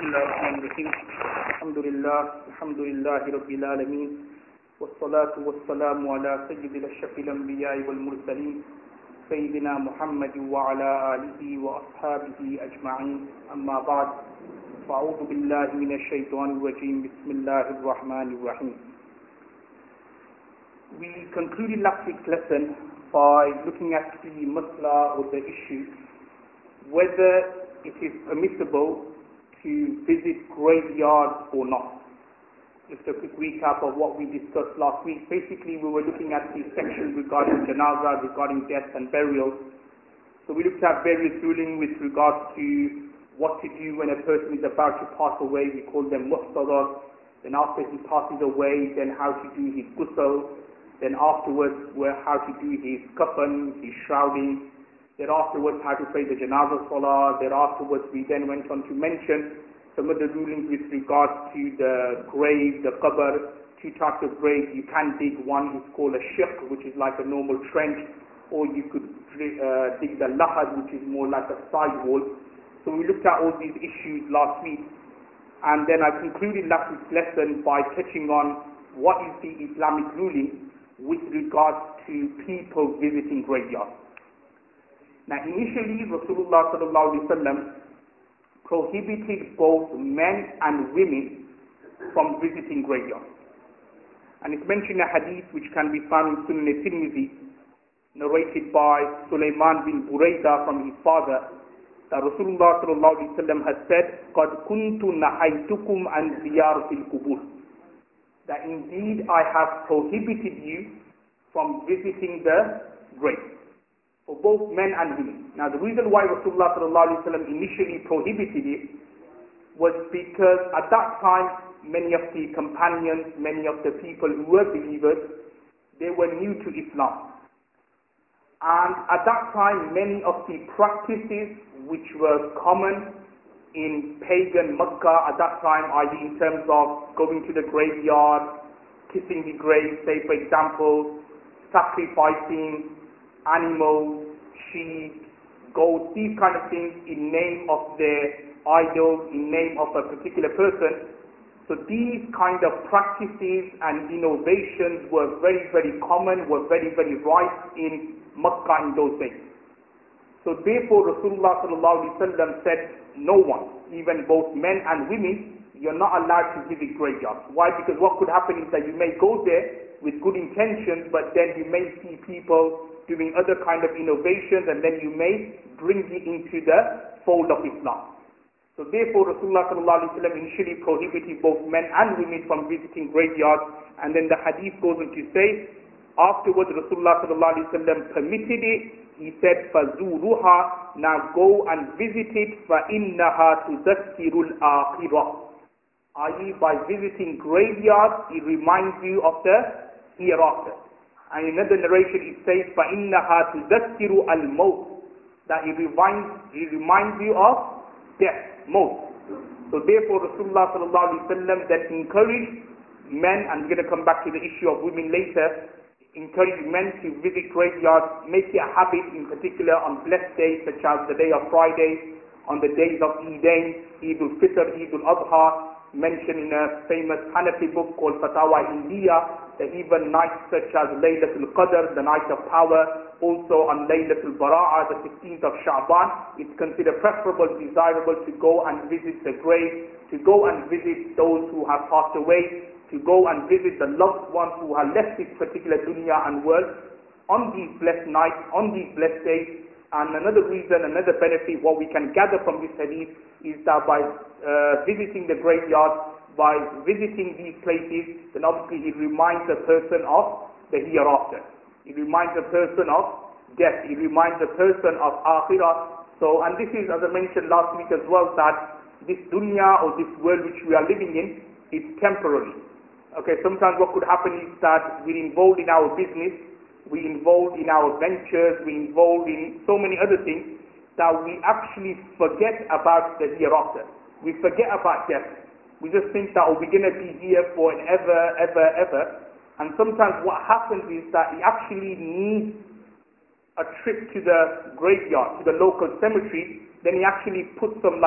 بسم الله الرحمن الرحيم الحمد لله رب العالمين والصلاة والسلام على سيد الأشرف الأنبياء والمرسلين سيدنا محمد وعلى آله وأصحابه أجمعين أما بعد فأعوذ بالله من الشيطان الرجيم بسم الله الرحمن الرحيم. We concluded last week's lesson by looking at the masla or the issue whether it is permissible to visit graveyards or not. Just a quick recap of what we discussed last week. Basically, we were looking at the section regarding janaza, regarding death and burial. So we looked at various rulings with regards to what to do when a person is about to pass away. We call them muhtadar. Then after he passes away, then how to do his ghusl. Then afterwards, how to do his kafan, his shrouding. Then afterwards, how to pray the janaza salah. Then afterwards, we then went on to mention some of the rulings with regards to the grave, the qabr, two types of graves. You can dig one, is called a shiq, which is like a normal trench, or you could dig the lahad, which is more like a side wall. So we looked at all these issues last week, and then I concluded last week's lesson by touching on what is the Islamic ruling with regards to people visiting graveyards. Now initially, Rasulullah ﷺ prohibited both men and women from visiting graveyards. And it's mentioned in a hadith which can be found in Sunan al-Tirmidhi, narrated by Sulaiman bin Burayda from his father, that Rasulullah ﷺ had said, قَدْ كُنْتُ نَحَيْتُكُمْ عَنْ زِيَارَةِ الْقُبُورِ, that indeed I have prohibited you from visiting the grave, for both men and women. Now the reason why Rasulullah ﷺ initially prohibited it was because at that time many of the companions, many of the people who were believers, they were new to Islam. And at that time many of the practices which were common in pagan Makkah at that time, i.e. in terms of going to the graveyard, kissing the grave, say for example, sacrificing animals, sheep, goats, these kind of things in name of their idols, in name of a particular person. So these kind of practices and innovations were very, very common, were very, very rife in Makkah in those days. So therefore Rasulullah ﷺ said, no one, even both men and women, you're not allowed to visit graveyards. Why? Because what could happen is that you may go there with good intentions, but then you may see people doing other kind of innovations, and then you may bring it into the fold of Islam. So therefore Rasulullah ﷺ initially prohibited both men and women from visiting graveyards, and then the hadith goes on to say, afterwards Rasulullah ﷺ permitted it. He said, فَزُورُهَا, now go and visit it, فَإِنَّهَا تُذَكِّرُ الْآخِرَةِ, i.e. by visiting graveyards, it reminds you of the hereafter. And in another narration it says, فَإِنَّهَا تُذَكِّرُ الْمَوْتِ, that it reminds you of death, maut. So therefore Rasulullah ﷺ then encouraged men, and we're going to come back to the issue of women later, encourage men to visit graveyards, make it a habit, in particular on blessed days such as the day of Friday, on the days of Eidain, Eid al-Fitr, Eid al-Adha, mentioned in a famous Hanafi book called Fatawa India, that even nights such as Laylatul Qadr, the night of power, also on Laylatul Bara'ah, the 16th of Sha'ban, it's considered preferable, desirable to go and visit the grave, to go and visit those who have passed away, to go and visit the loved ones who have left this particular dunya and world on these blessed nights, on these blessed days. And another reason, another benefit, what we can gather from this hadith is that by visiting the graveyard, by visiting these places, then obviously it reminds a person of the hereafter. It reminds a person of death. It reminds a person of akhirah. So, and this is, as I mentioned last week as well, that this dunya or this world which we are living in is temporary. Okay, sometimes what could happen is that we're involved in our business, we're involved in our ventures, we're involved in so many other things that we actually forget about the hereafter. We forget about death. We just think that we're going to be here for an ever. And sometimes what happens is that it actually needs a trip to the graveyard, to the local cemetery. Then he actually puts some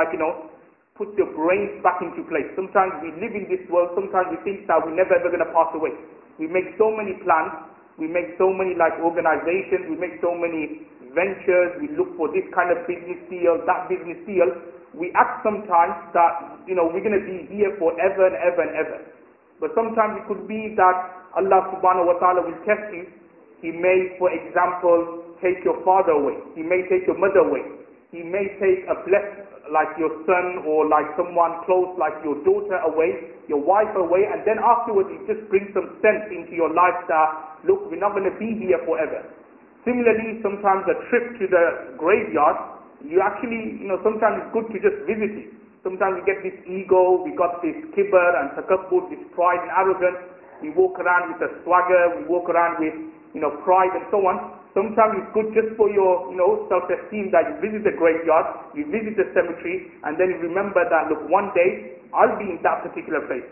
put your brains back into place. Sometimes we live in this world, sometimes we think that we're never ever going to pass away. We make so many plans, we make so many organizations, we make so many ventures, we look for this kind of business deal, that business deal. We act sometimes that, we're going to be here forever and ever and ever. But sometimes it could be that Allah subhanahu wa ta'ala will test you. He may, for example, take your father away. He may take your mother away. He may take a blessed, like your son or like someone close, like your daughter away, your wife away, and then afterwards it just brings some sense into your life that, look, we're not going to be here forever. Similarly, sometimes a trip to the graveyard, you actually, sometimes it's good to just visit it. Sometimes we get this ego, we got this kibr and takabbur, this pride and arrogance. We walk around with a swagger, we walk around with, pride and so on. Sometimes it's good just for your, self-esteem that you visit the graveyard, you visit the cemetery, and then you remember that, look, one day I'll be in that particular place.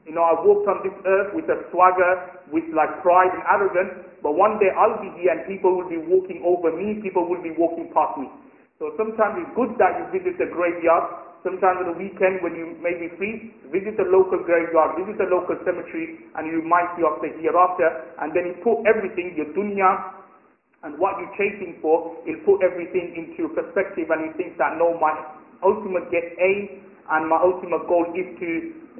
I walked on this earth with a swagger, with pride and arrogance, but one day I'll be here and people will be walking over me, people will be walking past me. So sometimes it's good that you visit the graveyard. Sometimes on the weekend when you may be free, visit the local graveyard, visit the local cemetery, and you remind you of the hereafter, and then you put everything, your dunya, and what you're chasing for, you'll put everything into perspective, and you think that, no, my ultimate aim and my ultimate goal is to,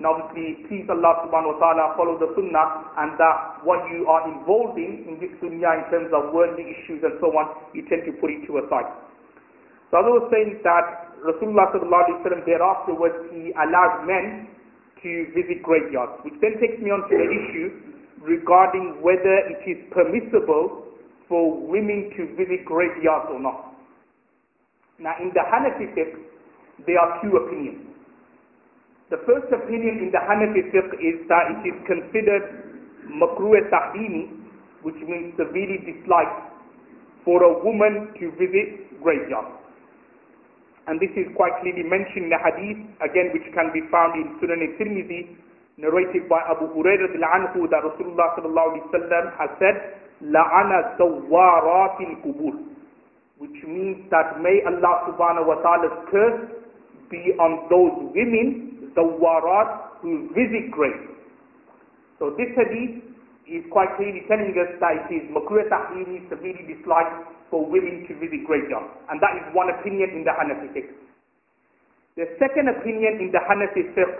obviously, please Allah subhanahu wa ta'ala, follow the sunnah, and that what you are involved in this dunya in terms of worldly issues and so on, you tend to put it to a side. So as I was saying that Rasulullah sallallahu alaihi wasallam thereafterwards he allowed men to visit graveyards, which then takes me on to the issue regarding whether it is permissible for women to visit graveyards or not. Now in the Hanafi fiqh, there are two opinions. The first opinion in the Hanafi fiqh is that it is considered makruh tahrimi, which means severely disliked for a woman to visit graveyards. And this is quite clearly mentioned in the hadith, again, which can be found in Sunan al-Tirmidhi, narrated by Abu Hurairah anhu, that Rasulullah sallallahu alaihi wasallam has said, "La'ana zawaratil qubur," which means that may Allah subhanahu wa ta'ala's curse be on those women, zawarat, who visit graves. So this hadith is quite clearly telling us that it is makruh tahrimi, severely disliked for women to visit graveyards. And that is one opinion in the Hanafi fiqh. The second opinion in the Hanafi fiqh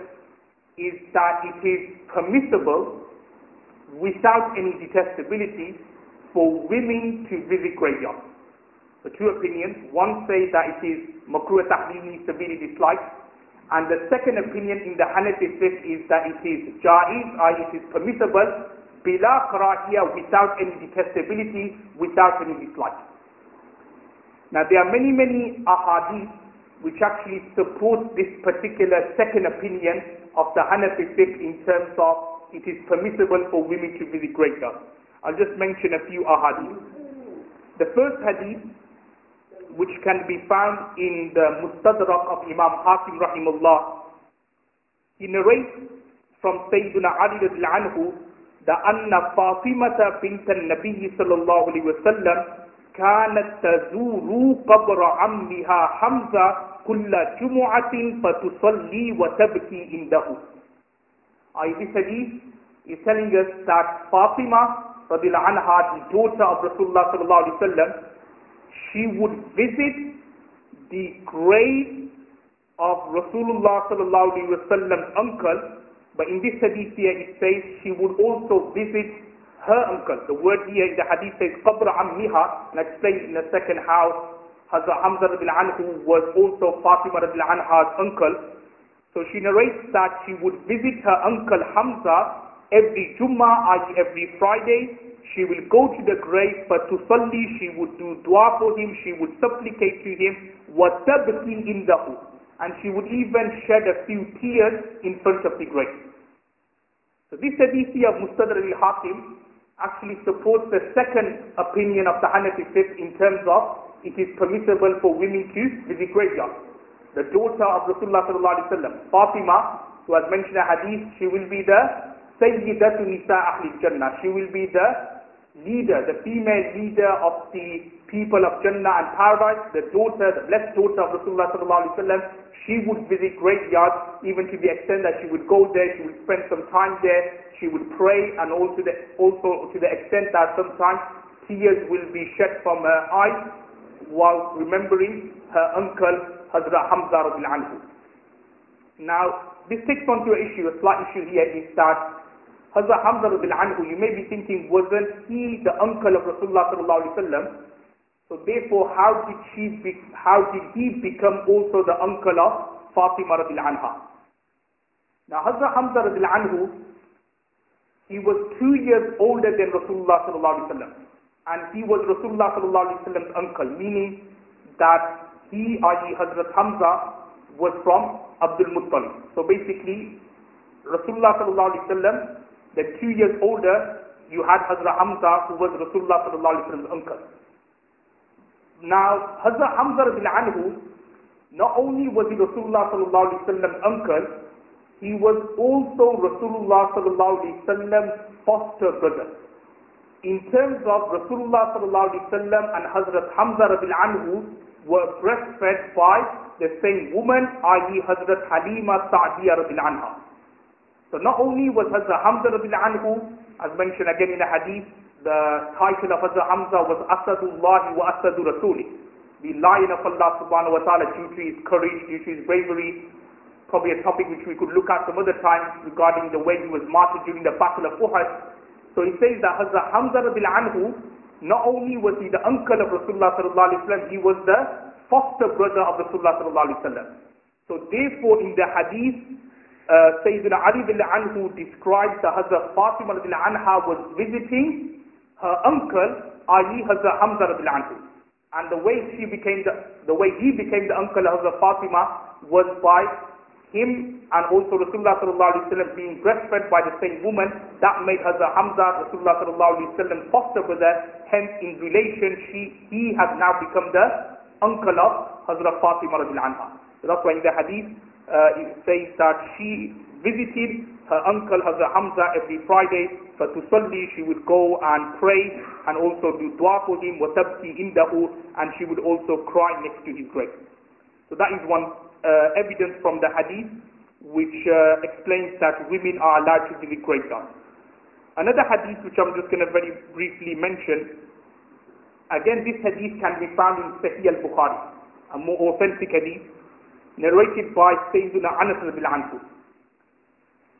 is that it is permissible without any detestability for women to visit graveyards. So two opinions. One says that it is makruh tahrimi, severely disliked. And the second opinion in the Hanafi fiqh is that it is jaiz, it is permissible, bila karahiyah, without any detestability, without any dislike. Now there are many ahadith which actually support this particular second opinion of the Hanafi fiqh in terms of it is permissible for women to visit graveyards. I'll just mention a few ahadith. The first hadith, which can be found in the Mustadrak of Imam Hakim rahimahullah, he narrates from Sayyidina Ali radhiyallahu anhu that anna Fatimata bint al-Nabi sallallahu alayhi wa sallam كانت تزور قبر عمها حمزة كل جمعة فتصلي وتبكي عنده. This hadith is telling us that Fatima radhiyallahu anha, the daughter of Rasulullah sallallahu alaihi wasallam, she would visit the grave of Rasulullah sallallahu alaihi wasallam's uncle, but in this hadith here it says she would also visit her uncle. The word here in the hadith says qabr ammiha, and I explained in the second how Hazrat Hamza radhiyallahu anhu was also Fatima radhiyallahu anha's uncle. So she narrates that she would visit her uncle Hamza every Jummah, i.e. every Friday. She will go to the grave, but to Salli, she would do dua for him, she would supplicate to him, وَتَبْكِي إِنْدَهُ, and she would even shed a few tears in front of the grave. So this hadith of Mustadrak al-Hakim actually supports the second opinion of the Hanafi fiqh in terms of it is permissible for women to visit graveyards. The daughter of Rasulullah sallallahu alaihi wasallam, Fatima, who has mentioned a hadith, she will be the Sayyidatu Nisa Ahli Jannah. She will be the leader, the female leader of the people of Jannah and paradise, the daughter, the blessed daughter of Rasulullah sallallahu alaihi wasallam. she would visit graveyards, even to the extent that she would go there, she would spend some time there, she would pray, and also to the extent that sometimes tears will be shed from her eyes while remembering her uncle Hazrat Hamza radiallahu anhu. Now, this takes on to an issue, a slight issue here, is that Hazrat Hamza radiallahu anhu, you may be thinking, wasn't he the uncle of Rasulullah sallallahu alaihi wasallam? So therefore, how did he become also the uncle of Fatima radiallahu anha? Now, Hazrat Hamza radiallahu anhu, he was 2 years older than Rasulullah sallallahu alaihi wasallam, and he was Rasulullah sallallahu alaihi wasallam's uncle, meaning that he, i.e. Hazrat Hamza, was from Abdul Muttalib. So basically, Rasulullah sallallahu alaihi wasallam, then 2 years older, you had Hazrat Hamza, who was Rasulullah sallallahu alaihi wasallam's uncle. Now, Hazrat Hamza radiallahu anhu, not only was he Rasulullah sallallahu alaihi wasallam's uncle, he was also Rasulullah sallallahu alaihi wasallam's foster brother. In terms of Rasulullah sallallahu alaihi wasallam and Hazrat Hamza radiallahu anhu were breastfed by the same woman, i.e. Hazrat Halima Sa'diyah radiallahu anha. So not only was Hazrat Hamza radiallahu anhu, as mentioned again in the hadith, the title of Hazrat Hamza was Asadullah wa Asadu Rasuli, the lion of Allah subhanahu wa ta'ala, due to his courage, due to his bravery. Probably a topic which we could look at some other time regarding the way he was martyred during the battle of Uhud. So he says that Hazrat Hamza radiallahu anhu, not only was he the uncle of Rasulullah sallallahu alaihi wasallam, he was the foster brother of Rasulullah sallallahu alaihi wasallam. So therefore, in the hadith, Sayyidina Ali radiallahu anhu describes that Hazrat Fatima radiallahu anha was visiting her uncle, i.e. Hazrat Hamza radiallahu anhu. And the way he became the uncle of Hazrat Fatima was by him and also Rasulullah sallallahu alaihi wasallam being breastfed by the same woman. That made Hazrat Hamza Rasulullah sallallahu alaihi wasallam foster brother. Hence, in relation, he has now become the uncle of Hazrat Fatima radiallahu anha. So that's why in the hadith it says that she visited her uncle Hazrat Hamza every Friday. For to Sunday, she would go and pray and also do dua for him, وَتَبْكِي إِنْدَهُ, and she would also cry next to his grave. So that is one evidence from the hadith which explains that women are allowed to visit graveyards. Another hadith which I'm just going to very briefly mention, again this hadith can be found in Sahih al-Bukhari, a more authentic hadith, narrated by Sayyidina Anas radiallahu anhu.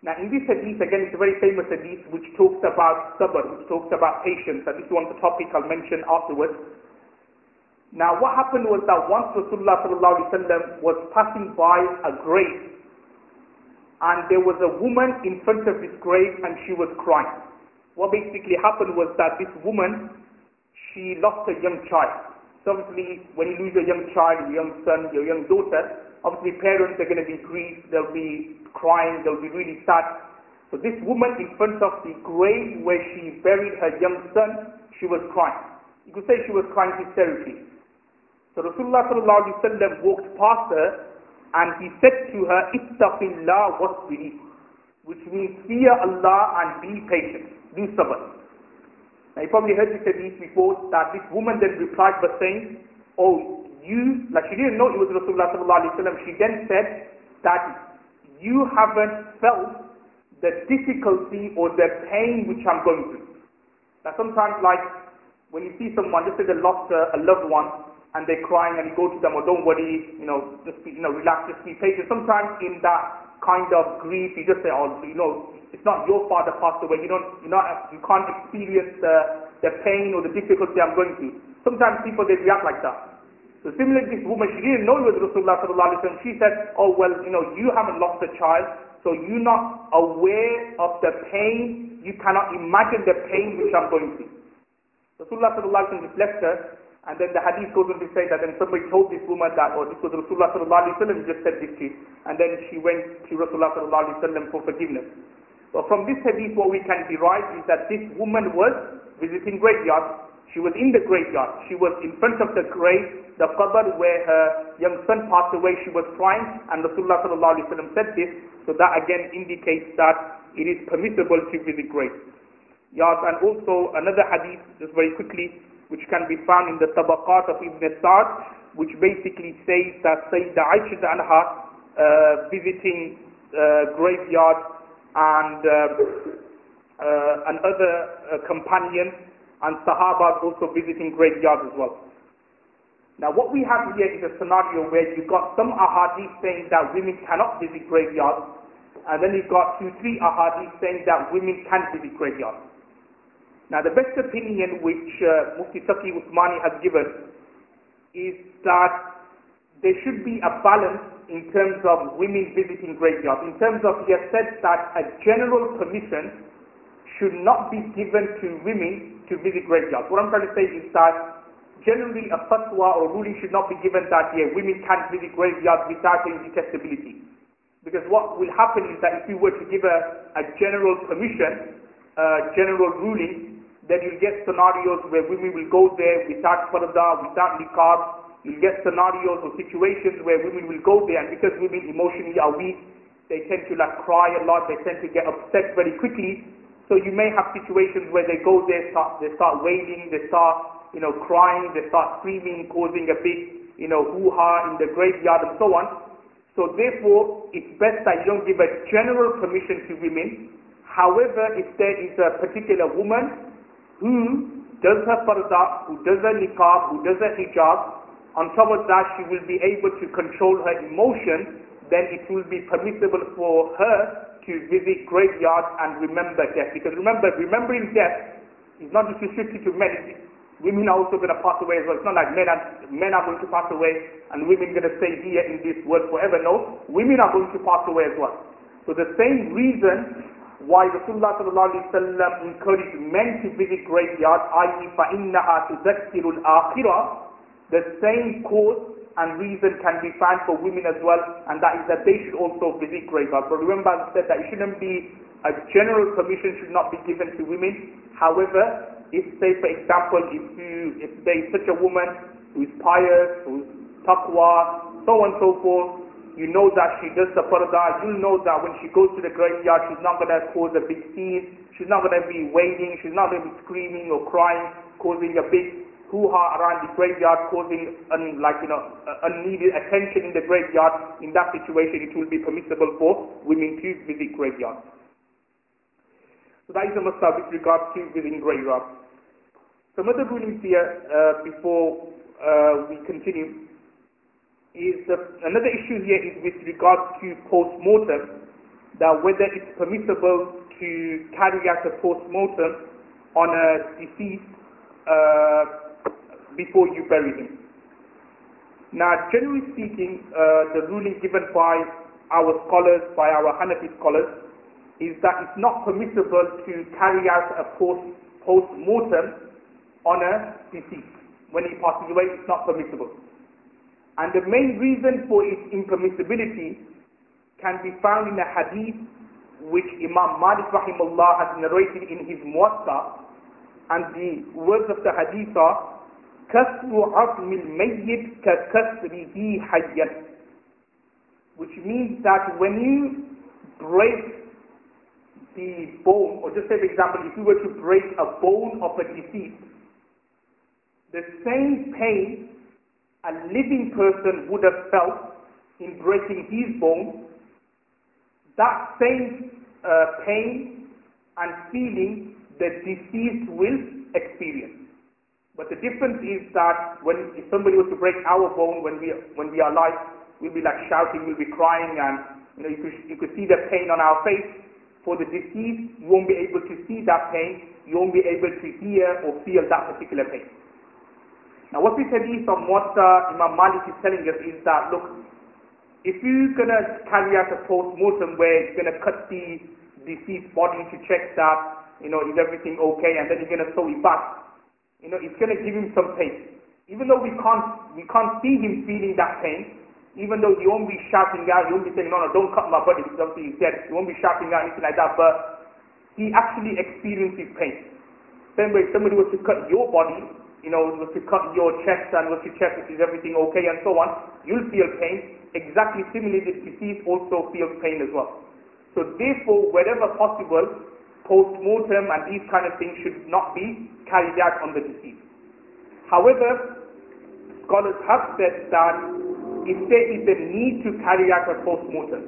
Now in this hadith, again, it's a very famous hadith which talks about sabr, which talks about patience, and this is one of the topics I'll mention afterwards. Now what happened was that once Rasulullah sallallahu alaihi wasallam was passing by a grave, and there was a woman in front of this grave and she was crying. What basically happened was that this woman, she lost a young child. So obviously when you lose a young child, your young son, your young daughter, obviously parents are going to be grieved, they'll be crying, they'll be really sad. So this woman in front of the grave where she buried her young son, she was crying. You could say she was crying hysterically. So Rasulullah sallallahu alaihi wasallam walked past her and he said to her, Ittaqillah wasbiri, which means fear Allah and be patient, do sabr. Now you probably heard this hadith before, that this woman then replied by saying, oh, you, like she didn't know it was Rasulullah sallallahu alaihi wasallam, she then said that you haven't felt the difficulty or the pain which I'm going through. Now sometimes, like when you see someone, just say they lost a loved one and they're crying and you go to them, oh don't worry, just be, relax, just be patient. Sometimes in that kind of grief, you just say, oh, it's not your father passed away, you can't experience the pain or the difficulty I'm going through. Sometimes people, they react like that. So similarly, this woman, she didn't know it was Rasulullah sallallahu alaihi wasallam. She said, oh well, you haven't lost a child, so you're not aware of the pain, you cannot imagine the pain which I'm going through. Rasulullah sallallahu alaihi wasallam reflects her, and then the hadith goes on to say that then somebody told this woman that, oh, this was Rasulullah sallallahu alaihi wasallam, just said this to you. And then she went to Rasulullah sallallahu alaihi wasallam for forgiveness. But from this hadith, what we can derive is that this woman was visiting graveyards. She was in the graveyard. She was in front of the grave, the qabr where her young son passed away. She was crying, and Rasulullah sallallahu alaihi wasallam said this. So that again indicates that it is permissible to visit graves. Yes, and also another hadith, just very quickly, which can be found in the Tabaqat of Ibn Sa'd, which basically says that Sayyidah Aisha anha visiting graveyards and other companions and Sahabas also visiting graveyards as well. Now what we have here is a scenario where you've got some ahadith saying that women cannot visit graveyards, and then you've got 2-3 ahadith saying that women can visit graveyards. Now the best opinion which Mufti Taqi Usmani has given is that there should be a balance in terms of women visiting graveyards. In terms of, he has said that a general permission should not be given to women to visit graveyards. What I'm trying to say is that generally a fatwa or ruling should not be given that women can't visit graveyards without any detestability. Because what will happen is that if we were to give a general permission, general ruling, then you'll get scenarios where women will go there without parda, without niqab. You'll get scenarios or situations where women will go there, and because women emotionally are weak, they tend to cry a lot, they tend to get upset very quickly. So you may have situations where they go there, they start wailing, they start crying, they start screaming, causing a big hoo-ha in the graveyard and so on. So therefore, it's best that you don't give a general permission to women. However, if there is a particular woman who does her parda, who does her niqab, who does her hijab, on top of that she will be able to control her emotion, then it will be permissible for her to visit graveyards and remember death. Because remember, remembering death is not just restricted to men. Women are also going to pass away as well. It's not like men are going to pass away and women are going to stay here in this world forever. No, women are going to pass away as well. So the same reason why Rasulullah ﷺ encouraged men to visit graveyards, i.e. فَإِنَّهَا تُذَكِّرُ الْآخِرَةِ, the same cause and reason can be found for women as well, and that is that they should also visit graveyards. But remember, as I said, that it shouldn't be a general permission should not be given to women. However, if say for example, if there is such a woman who is pious, who is taqwa, so on and so forth, you know that she does the parda, you know that when she goes to the graveyard, she's not going to cause a big scene, she's not going to be wailing, she's not going to be screaming or crying, causing a big hoo-ha around the graveyard, causing unneeded attention in the graveyard. In that situation, it will be permissible for women to visit graveyards. So that is a mas'ala with regards to visiting graveyards. Some other rulings here before we continue is another issue here is with regards to post-mortem, that whether it's permissible to carry out a post-mortem on a deceased before you bury him. Now, generally speaking, the ruling given by our scholars, by our Hanafi scholars, is that it's not permissible to carry out a post-mortem on a deceased. When he passes away, it's not permissible. And the main reason for its impermissibility can be found in a hadith which Imam Malik rahimahullah has narrated in his Muwatta, and the words of the hadith are كَسْرُ عَظْمِ الْمَيِّتِ كَكَسْرِهِ حَيًّا, which means that when you break the bone, or just say for example, if you were to break a bone of a deceased, the same pain a living person would have felt in breaking his bone, that same pain and feeling the deceased will experience. But the difference is that if somebody was to break our bone when we are alive, we'll be like shouting, we'll be crying, and you could see the pain on our face. For the deceased, you won't be able to see that pain, you won't be able to hear or feel that particular pain. Now what this hadith from what Imam Malik is telling us is that, look, if you're going to carry out a post-mortem where you're going to cut the deceased body to check that, is everything okay, and then you're going to sew it back, it's going to give him some pain. Even though we can't see him feeling that pain, even though you won't be shouting out, you won't be saying, no, don't cut my body, because obviously he's dead, you won't be shouting out, anything like that, but he actually experiences pain. Same way if somebody was to cut your body, was to cut your chest and was to check if is everything okay and so on, you'll feel pain. Exactly similarly, the deceased also feels pain as well. So therefore, wherever possible, post-mortem and these kind of things should not be carried out on the deceased. However, scholars have said that if there is a need to carry out a post-mortem,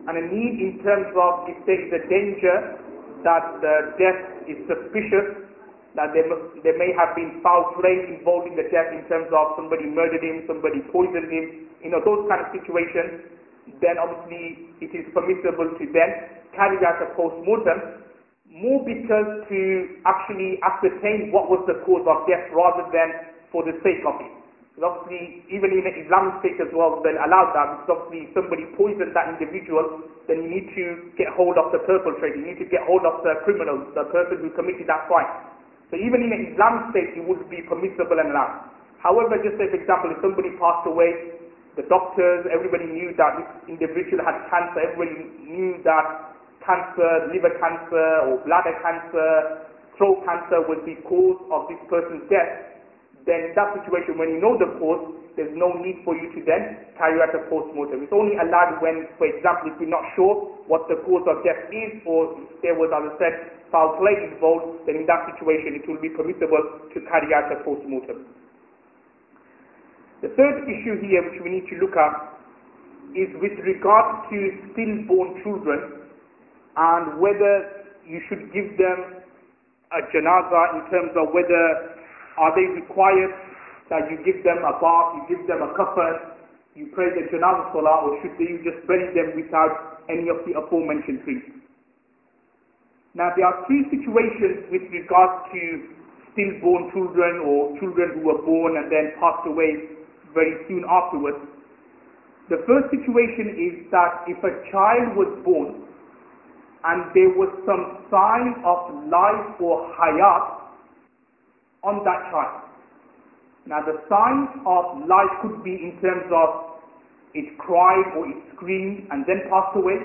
and a need in terms of if there is a danger that the death is suspicious, that there may have been foul play involved in the death in terms of somebody murdered him, somebody poisoned him, those kind of situations, then obviously it is permissible to then carry out a post-mortem, more because to actually ascertain what was the cause of death rather than for the sake of it. Because obviously, even in the Islamic state as well, they'll allow that, because obviously if somebody poisoned that individual, then you need to get hold of the perpetrator, you need to get hold of the criminal, the person who committed that crime. So even in an Islamic state, it would be permissible and allowed. However, just say for example, if somebody passed away, the doctors, everybody knew that this individual had cancer, everybody knew that cancer, liver cancer or bladder cancer, throat cancer was the cause of this person's death, then in that situation, when you know the cause, there's no need for you to then carry out a post-mortem. It's only allowed when, for example, if you're not sure what the cause of death is, or if there was, as I said, foul play involved, then in that situation it will be permissible to carry out a post-mortem. The third issue here which we need to look at is with regard to stillborn children and whether you should give them a janazah in terms of whether are they required that you give them a bath, you give them a kafan, you pray the janazah salah, or should you just bury them without any of the aforementioned things? Now there are three situations with regard to stillborn children or children who were born and then passed away very soon afterwards. The first situation is that if a child was born and there was some sign of life or hayat on that child. Now the signs of life could be in terms of it cried or it screamed and then passed away,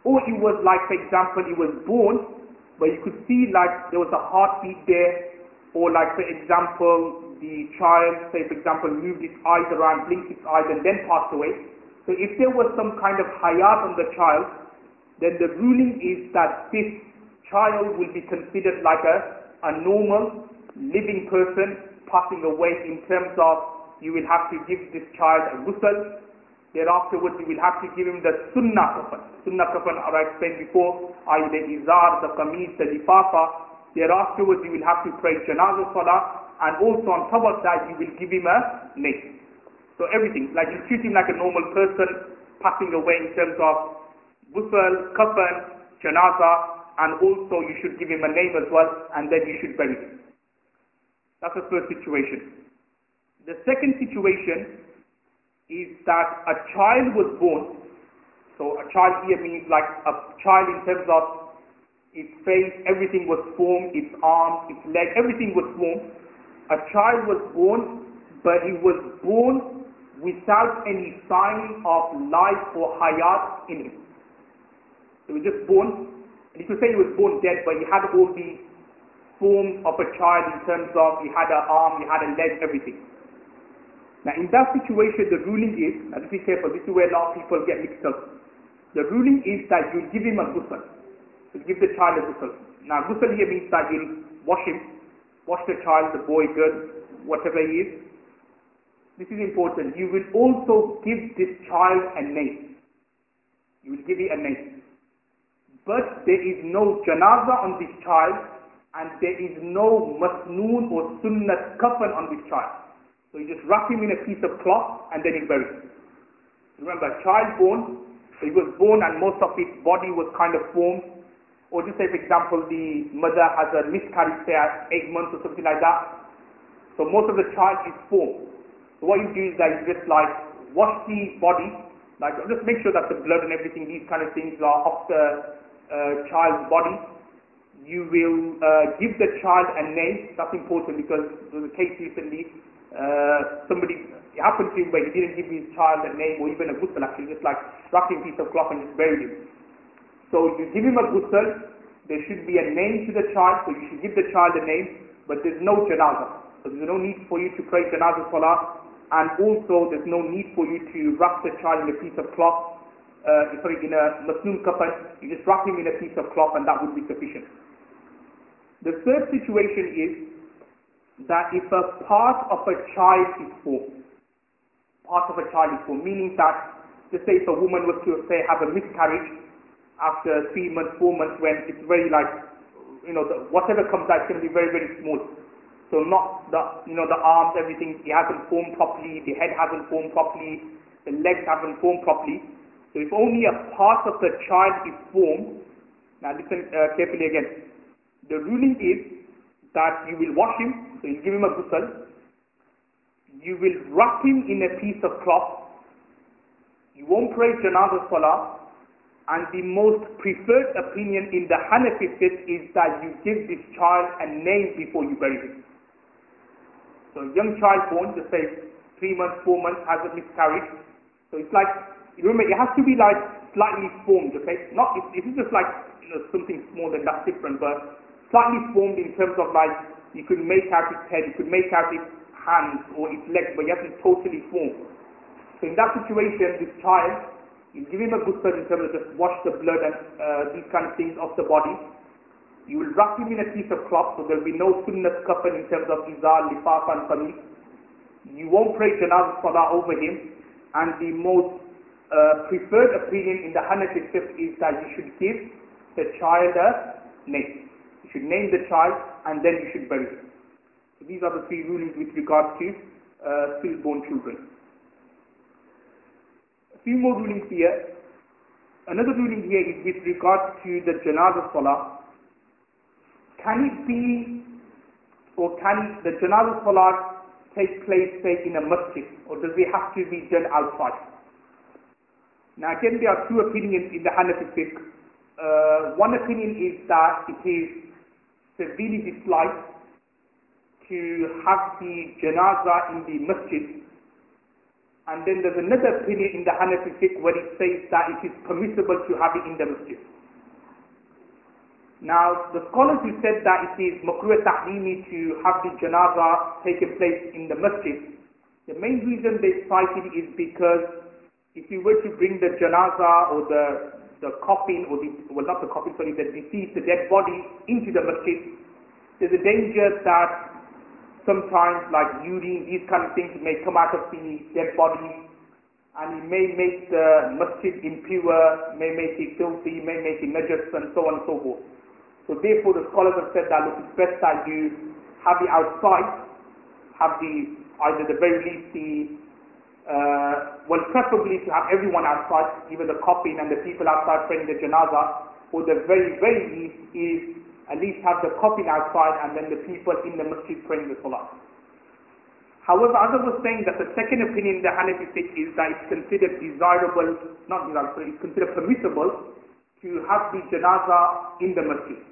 or it was like, for example, it was born but you could see like there was a heartbeat there, or like for example the child, say for example, moved its eyes around, blinked its eyes and then passed away. So if there was some kind of hayat on the child, then the ruling is that this child will be considered like a normal living person passing away, in terms of you will have to give this child a ghusl. Thereafterwards you will have to give him the sunnah kafan. Sunnah kafan, I explained before, i.e. the izar, the qameez, the lifafa. Thereafterwards you will have to pray janazah salah, and also on top of that you will give him a name. So everything, like you treat him like a normal person passing away in terms of ghusl, kafan, janazah, and also you should give him a name as well, and then you should bury him. That's the first situation. The second situation is that a child was born. So a child here means like a child in terms of its face, everything was formed, its arms, its leg, everything was formed. A child was born, but he was born without any sign of life or hayat in him. He was just born, and you could say he was born dead, but he had all the form of a child in terms of he had an arm, he had a leg, everything. Now in that situation the ruling is, now just be careful, this is where a lot of people get mixed up. The ruling is that you give him a ghusl. So give the child a ghusl. Now ghusl here means that you'll wash him, wash the child, the boy, girl, whatever he is. This is important. You will also give this child a name. You will give it a name. But there is no janazah on this child, and there is no masnoon or sunnat kafan on this child. So you just wrap him in a piece of cloth and then you bury him. Remember, a child born, so he was born and most of his body was kind of formed. Or just say for example the mother has a miscarriage, say at 8 months or something like that. So most of the child is formed. So what you do is that you just like wash the body, like just make sure that the blood and everything, these kind of things are off the child's body. You will give the child a name. That's important because there was a case recently, somebody, it happened to him where he didn't give his child a name or even a ghusl, actually just like wrapped him in a piece of cloth and just buried him. So you give him a ghusl, there should be a name to the child, so you should give the child a name, but there's no janazah. So there's no need for you to pray janazah salah, and also there's no need for you to wrap the child in a piece of cloth, in a masnoon kafan. You just wrap him in a piece of cloth and that would be sufficient. The third situation is that if a part of a child is formed, part of a child is formed, meaning that, just say if a woman was to say have a miscarriage after 3 months, 4 months, when it's very like, whatever comes out is going to be very, very small. So not the arms, everything, it hasn't formed properly, the head hasn't formed properly, the legs haven't formed properly. So if only a part of the child is formed, now listen carefully again. The ruling is that you will wash him, so you give him a ghusl, you will wrap him in a piece of cloth, you won't pray janazah salah, and the most preferred opinion in the Hanafi fiqh is that you give this child a name before you bury him. So a young child born, just say 3 months, 4 months, has a miscarriage. So it's like, remember, it has to be like slightly formed, okay? Not, if it's just like something small, then that's different, but slightly formed in terms of like, you could make out its head, you could make out its hands or its legs, but you haven't totally formed. So in that situation, this child, you give him a ghusl in terms of just wash the blood and these kind of things off the body. You will wrap him in a piece of cloth, so there will be no sunnah kafan in terms of izar, lifafa and qameez. You won't pray janazah salah over him, and the most preferred opinion in the Hanafi fiqh is that you should give the child a name. You should name the child and then you should bury him. So these are the 3 rulings with regards to stillborn children. A few more rulings here. Another ruling here is with regards to the janazah salah. Can it be, or can the janazah salah take place, say, in a masjid, or does it have to be done outside? Now again, there are 2 opinions in the Hanafi fiqh. One opinion is that it is severely disliked to have the janazah in the masjid, and then there's another opinion in the Hanafi fiqh where it says that it is permissible to have it in the masjid. Now, the scholars who said that it is makruh tahrimi to have the janazah taking place in the masjid, the main reason they cited is because if you were to bring the janazah or the coffin, or not the coffin, sorry, the deceased, the dead body into the masjid, there's a danger that sometimes like urine, these kind of things may come out of the dead body, and it may make the masjid impure, may make it filthy, may make it najas, and so on and so forth. So therefore the scholars have said that look, it's best that you have it outside, have either the very least preferably to have everyone outside, even the coffin and the people outside praying the janazah, or the very, very least is at least have the coffin outside and then the people in the masjid praying the salah. However, as I was saying, that the second opinion in the Hanafi fiqh is that it's considered it's considered permissible to have the janazah in the masjid.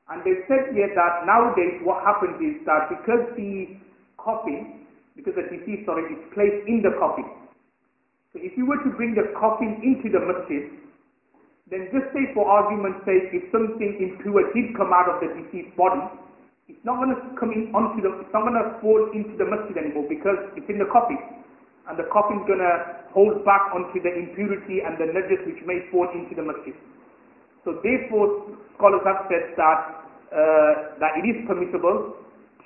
And they said here that nowadays what happens is that because the deceased is placed in the coffin. So if you were to bring the coffin into the masjid, then just say for argument's sake, if something impure did come out of the deceased body, it's not going to it's not going to fall into the masjid anymore because it's in the coffin. And the coffin is going to hold back onto the impurity and the najas which may fall into the masjid. So therefore, scholars have said that it is permissible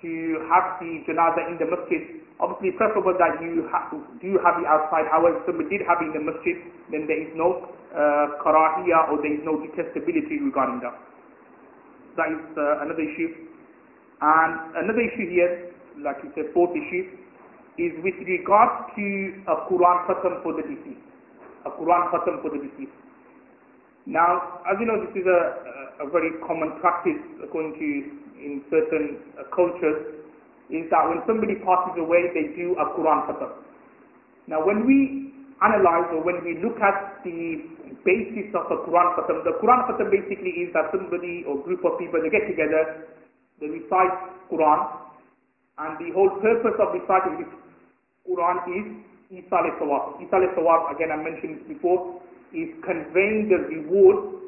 to have the janazah in the masjid. Obviously preferable that you do have it outside. However, if somebody did have it in the masjid, then there is no karahiyah or there is no detestability regarding that. That is another issue. And another issue here, like you said, 4th issue, is with regards to a Quran khatam for the deceased. A Quran khatam for the deceased. Now, as you know, this is a very common practice according to in certain cultures, is that when somebody passes away, they do a Quran khatam. Now, when we analyze or when we look at the basis of a Quran khatam, the Quran khatam basically is that somebody or group of people, they get together, they recite Quran, and the whole purpose of reciting this Quran is Isal Sawab. Isal Sawab, again I mentioned this before, is conveying the reward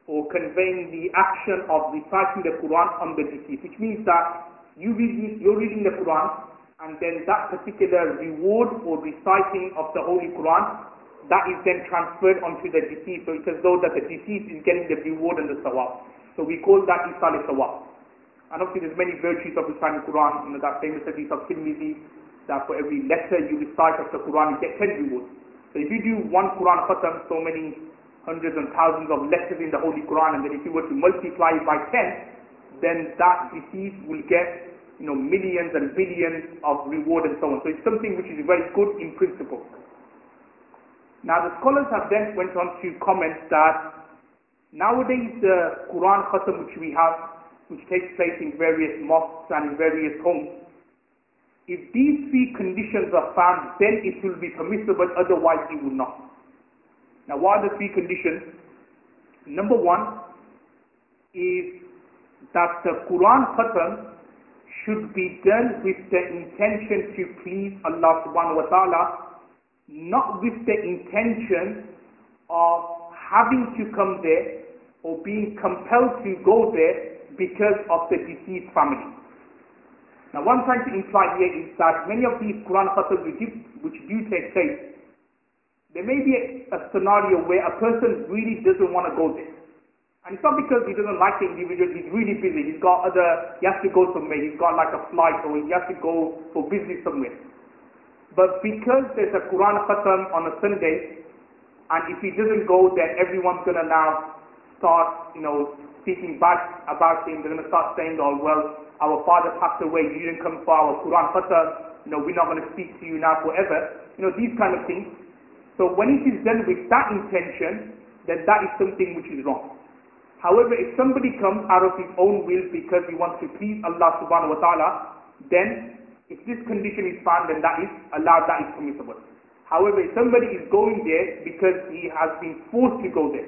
or conveying the action of reciting the Quran on the deceased, which means that you're reading the Quran, and then that particular reward or reciting of the Holy Quran, that is then transferred onto the deceased. So it's as though that the deceased is getting the reward and the sawab. So we call that Isal Sawab. And obviously there's many virtues of reciting Quran, that famous hadith of Tirmidhi, that for every letter you recite of the Quran, you get 10 rewards. So if you do one Quran khatam, so many hundreds and thousands of letters in the Holy Quran, and then if you were to multiply it by 10, then that deceased will get millions and billions of reward and so on. So it's something which is very good in principle. Now the scholars have then went on to comment that nowadays the Quran khatam which we have, which takes place in various mosques and in various homes, if these three conditions are found, then it will be permissible, otherwise it will not. Now what are the three conditions? Number one is that the Quran khatam should be done with the intention to please Allah subhanahu wa ta'ala, not with the intention of having to come there or being compelled to go there because of the deceased family. Now what I'm trying to imply here is that many of these Quran khatams which do take place, there may be a scenario where a person really doesn't want to go there. And it's not because he doesn't like the individual, he's really busy, he has to go somewhere, he's got like a flight or he has to go for business somewhere. But because there's a Quran khatam on a Sunday, and if he doesn't go, then everyone's going to now start, speaking bad about him. They're going to start saying, oh well, our father passed away, you didn't come for our Quran khatam, we're not going to speak to you now forever. These kind of things. So when it is done with that intention, then that is something which is wrong. However, if somebody comes out of his own will because he wants to please Allah subhanahu wa ta'ala, then if this condition is found, then that is allowed, that is permissible. However, if somebody is going there because he has been forced to go there,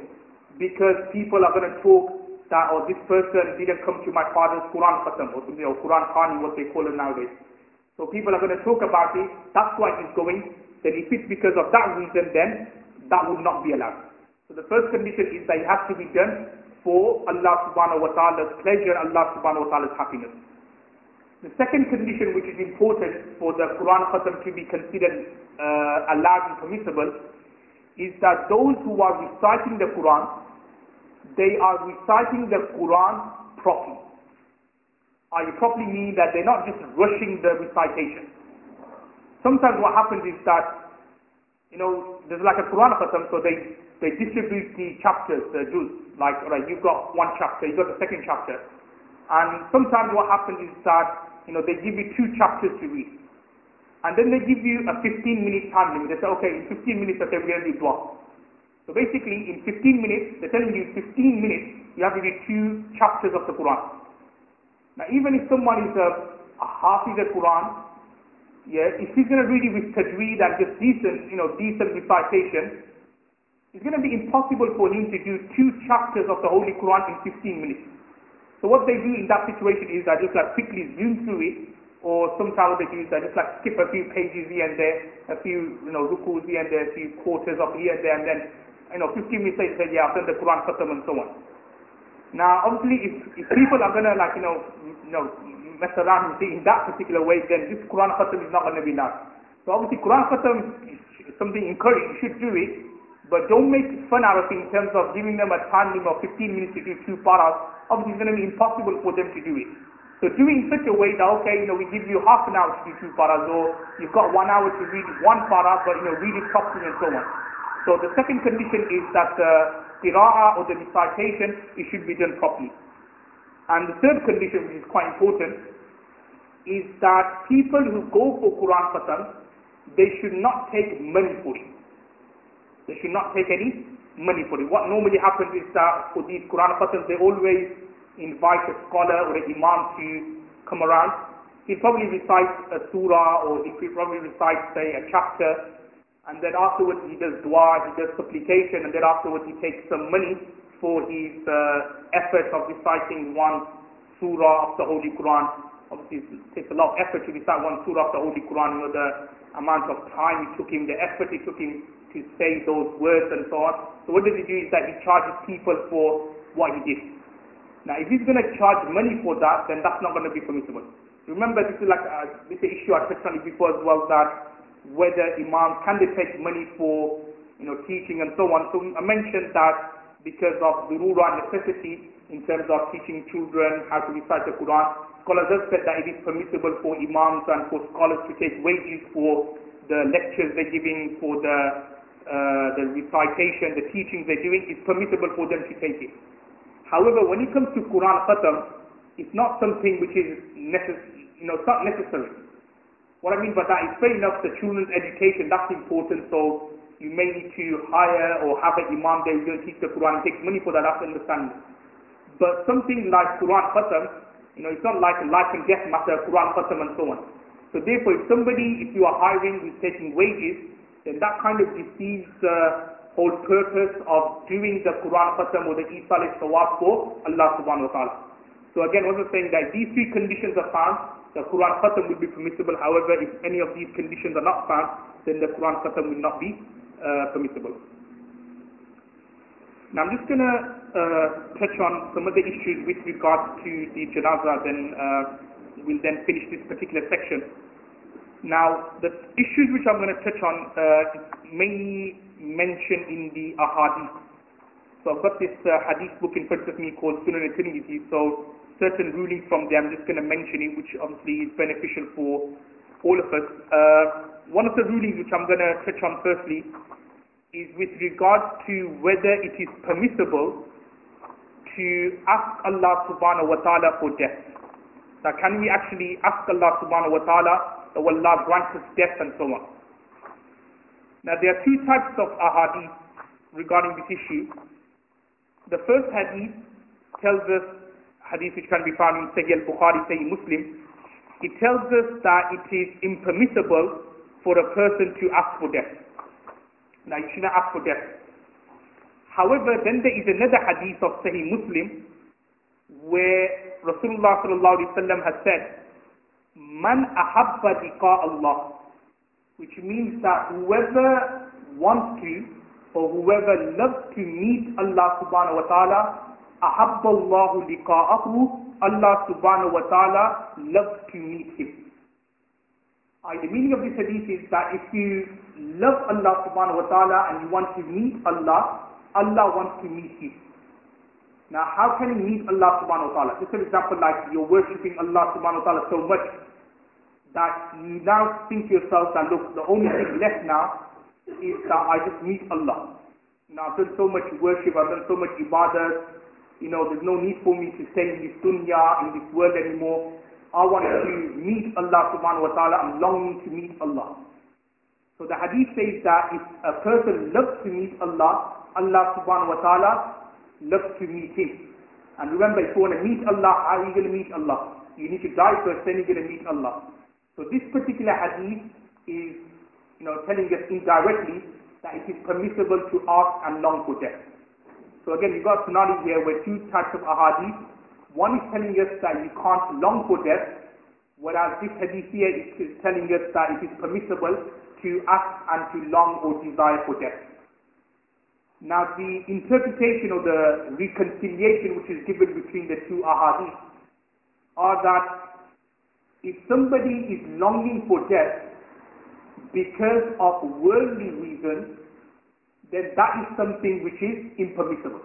because people are going to talk that, oh, this person didn't come to my father's Quran khatam, or something, or Quran Khani, what they call it nowadays. So people are going to talk about it, that's why he's going. Then if it's because of that reason, then that would not be allowed. So the first condition is that it has to be done for Allah subhanahu wa ta'ala's pleasure, Allah subhanahu wa ta'ala's happiness. The second condition which is important for the Quran khatam to be considered allowed and permissible is that those who are reciting the Quran, they are reciting the Quran properly. Properly meaning that they're not just rushing the recitation. Sometimes what happens is that, there's like a Quran khatam, so they distribute the chapters, the juz. Like, alright, you've got one chapter, you've got the second chapter. And sometimes what happens is that, they give you 2 chapters to read. And then they give you a 15-minute time limit. They say, okay, in 15 minutes, okay, we're going to do dua. So basically, in 15 minutes, they're telling you 15 minutes, you have to read 2 chapters of the Quran. Now, even if someone is a hafiz of Quran, if he's going to read it with tajweed and just decent recitation, it's going to be impossible for him to do 2 chapters of the Holy Quran in 15 minutes. So what they do in that situation is that just like quickly zoom through it, or sometimes they do is that just like skip a few pages here and there, a few rukus here and there, a few quarters up here and there, and then 15 minutes later say, yeah, I've done the Quran khatam and so on. Now obviously if people are going to mess around with it in that particular way, then this Quran khatam is not going to be allowed. So obviously Quran khatam is something encouraged, you should do it, but don't make fun out of it in terms of giving them a time limit of 15 minutes to do 2 paras. Obviously it's going to be impossible for them to do it. So do it in such a way that, okay, we give you half an hour to do 2 paras, or you've got 1 hour to read 1 para, but read it properly and so on. So the second condition is that the qira'ah or the recitation, it should be done properly. And the third condition, which is quite important, is that people who go for Quran khatam, they should not take money for it. They should not take any money for it. What normally happens is that for these Quran khatams, they always invite a scholar or an imam to come around. He'll probably recite a surah, or he'll probably recite, say, a chapter, and then afterwards he does dua, he does supplication, and then afterwards he takes some money for his effort of reciting one surah of the Holy Quran. Obviously it takes a lot of effort to recite one surah of the Holy Quran, the amount of time it took him, the effort it took him to say those words and so on. So what does he do is that he charges people for what he did. Now if he's going to charge money for that, then that's not going to be permissible. Remember, this is like this is an issue I touched on it before as well, that whether imams, can they take money for teaching and so on. So I mentioned that because of the rule and necessity in terms of teaching children how to recite the Quran. Scholars have said that it is permissible for imams and for scholars to take wages for the lectures they're giving, for the recitation, the teachings they're doing. It's permissible for them to take it. However, when it comes to Quran Khatam, it's not something which is it's not necessary. What I mean by that is, fair enough, the children's education, that's important, so you may need to hire or have an imam there who's going to teach the Quran and takes money for that, that's understandable. But something like Quran Khatam, it's not like a life and death matter, Quran Khatam and so on. So therefore, if you are hiring who's taking wages, then that kind of deceives the whole purpose of doing the Quran Khatam or the Isal Sawab for Allah subhanahu wa ta'ala. So again, what I'm saying that these three conditions are found, the Quran Khatam will be permissible. However, if any of these conditions are not found, then the Quran Khatam will not be permissible. Now I'm just going to touch on some of the issues with regards to the Janazah, then we'll then finish this particular section. Now, the issues which I'm going to touch on is mainly mentioned in the Ahadith. So I've got this Hadith book in front of me called Sunan al-Tirmidhi, so certain rulings from there, I'm just going to mention it, which obviously is beneficial for all of us. One of the rulings which I'm going to touch on firstly is with regards to whether it is permissible to ask Allah subhanahu wa ta'ala for death. Now, can we actually ask Allah subhanahu wa ta'ala that Allah grant us death and so on? Now, there are two types of ahadith regarding this issue. The first hadith tells us, hadith which can be found in Sahih al-Bukhari, Sahih Muslim, it tells us that it is impermissible for a person to ask for death. Now, you shouldn't ask for death. However, then there is another hadith of Sahih Muslim where Rasulullah sallallahu alaihi wasallam has said, "Man ahabba liqa Allah," which means that whoever wants to or whoever loves to meet Allah subhanahu wa ta'ala, ahabba Allahu liqa'ahu, Allah subhanahu wa ta'ala loves to meet him. The meaning of this hadith is that if you love Allah subhanahu wa ta'ala and you want to meet Allah, Allah wants to meet you. Now, how can you meet Allah subhanahu wa ta'ala? Just for example, like you're worshipping Allah subhanahu wa ta'ala so much that you now think to yourself that, look, the only thing left now is that I just meet Allah. Now, I've done so much worship, I've done so much ibadah, there's no need for me to stay in this dunya, in this world anymore. I want to meet Allah subhanahu wa ta'ala, I'm longing to meet Allah. So the hadith says that if a person loves to meet Allah, Allah subhanahu wa ta'ala loves to meet him. And remember, if you want to meet Allah, how are you going to meet Allah? You need to die first, then you're going to meet Allah. So this particular hadith is, telling us indirectly that it is permissible to ask and long for death. So again, we've got a scenario here where two types of ahadith. One is telling us that you can't long for death, whereas this hadith here is telling us that it is permissible to ask and to long or desire for death. Now, the interpretation or the reconciliation which is given between the two ahadith are that if somebody is longing for death because of worldly reasons, then that is something which is impermissible.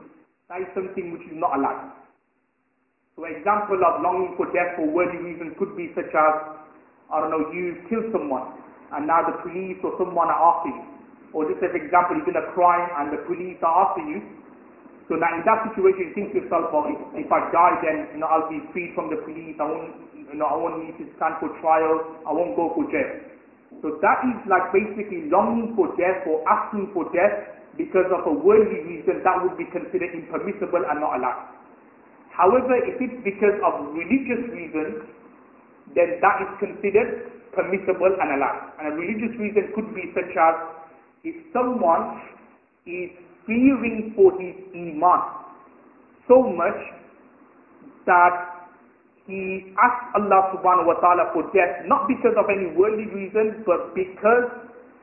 That is something which is not allowed. So an example of longing for death for worldly reasons could be such as, you killed someone and now the police or someone are after you. Or just as example, you did a crime and the police are after you. So now in that situation, you think to yourself, well, if I die then I'll be freed from the police, I won't need to stand for trial, I won't go for jail. So that is like basically longing for death or asking for death because of a worldly reason. That would be considered impermissible and not allowed. However, if it's because of religious reasons, then that is considered permissible and allowed. And a religious reason could be such as if someone is fearing for his iman so much that he asks Allah subhanahu wa ta'ala for death, not because of any worldly reason, but because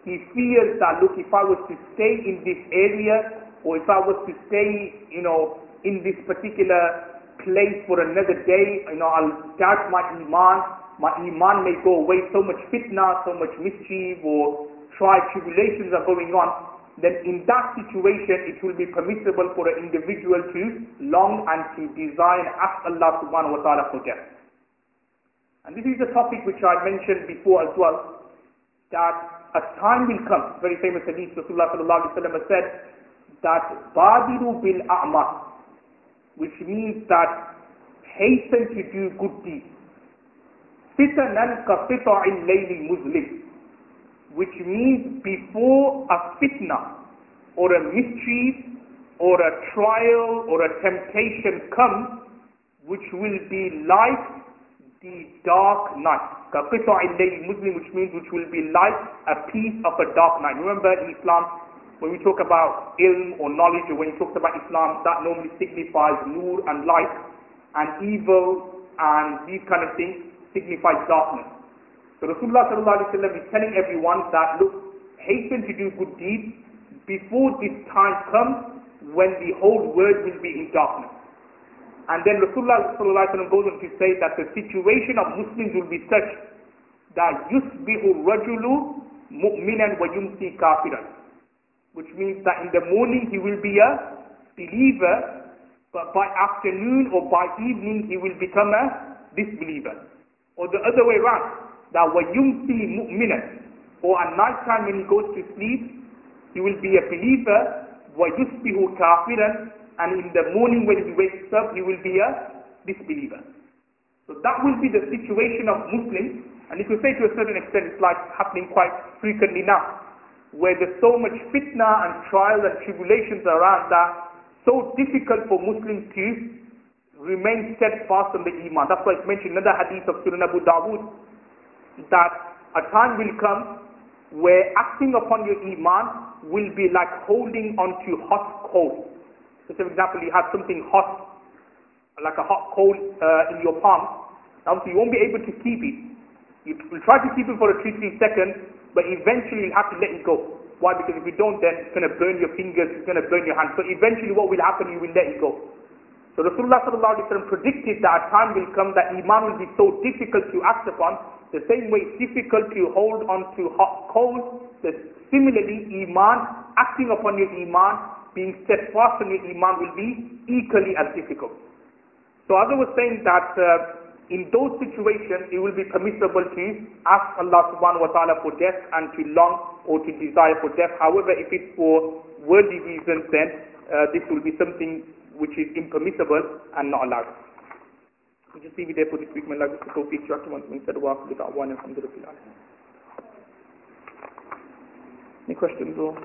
he fears that, look, if I was to stay in this area, or if I was to stay, in this particular place for another day, I'll doubt my iman may go away, so much fitna, so much mischief, or trial tribulations are going on. then in that situation it will be permissible for an individual to long and to desire and ask Allah subhanahu wa ta'ala for death. And this is a topic which I mentioned before as well, that a time will come, very famous hadith, Rasulullah sallallahu alaihi wasallam has said that Badiru bil a'mal, which means that hasten to do good deeds. Fitanan ka qita'il layli muslim, which means before a fitna or a mischief or a trial or a temptation comes, which will be like the dark night. Ka qita'il layli muslim, which means which will be like a piece of a dark night. Remember in Islam, when we talk about ilm or knowledge, or when you talk about Islam, that normally signifies nur and light, and evil and these kind of things signifies darkness. So Rasulullah sallallahu alaihi wasallam is telling everyone that, look, hasten to do good deeds before this time comes when the whole world will be in darkness. And then Rasulullah sallallahu alaihi wasallam goes on to say that the situation of Muslims will be such that yusbihu rajulu mu'minan wa yumsi kafiran, which means that in the morning he will be a believer, but by afternoon or by evening he will become a disbeliever. Or the other way around, that وَيُمْسِي مُؤْمِنًا, or at night time when he goes to sleep, he will be a believer, وَيُصْبِحُ كَافِرًا, and in the morning when he wakes up, he will be a disbeliever. So that will be the situation of Muslims, and you could say to a certain extent it's like happening quite frequently now, where there's so much fitna and trials and tribulations around that so difficult for Muslims to remain steadfast on the Iman. That's why it's mentioned in another hadith of Sunan Abu Dawud, that a time will come where acting upon your Iman will be like holding onto hot coal. So for example, you have something hot, like a hot coal in your palm. Now you won't be able to keep it. You will try to keep it for a 2-3 seconds, but eventually you have to let it go. Why? Because if you don't, then it's going to burn your fingers, it's going to burn your hands. So eventually what will happen, you will let it go. So Rasulullah sallallahu alaihi wasallam predicted that a time will come that Iman will be so difficult to act upon, the same way it's difficult to hold on to hot coals, that similarly Iman, acting upon your Iman, being steadfast on your Iman will be equally as difficult. So as I was saying that in those situations it will be permissible to ask Allah subhanahu wa ta'ala for death and to long or to desire for death. However, if it's for worldly reasons, then this will be something which is impermissible and not allowed. We just leave it there for this week. May Allah just go feature after once instead of after the one and alhamdulillah. Any questions or?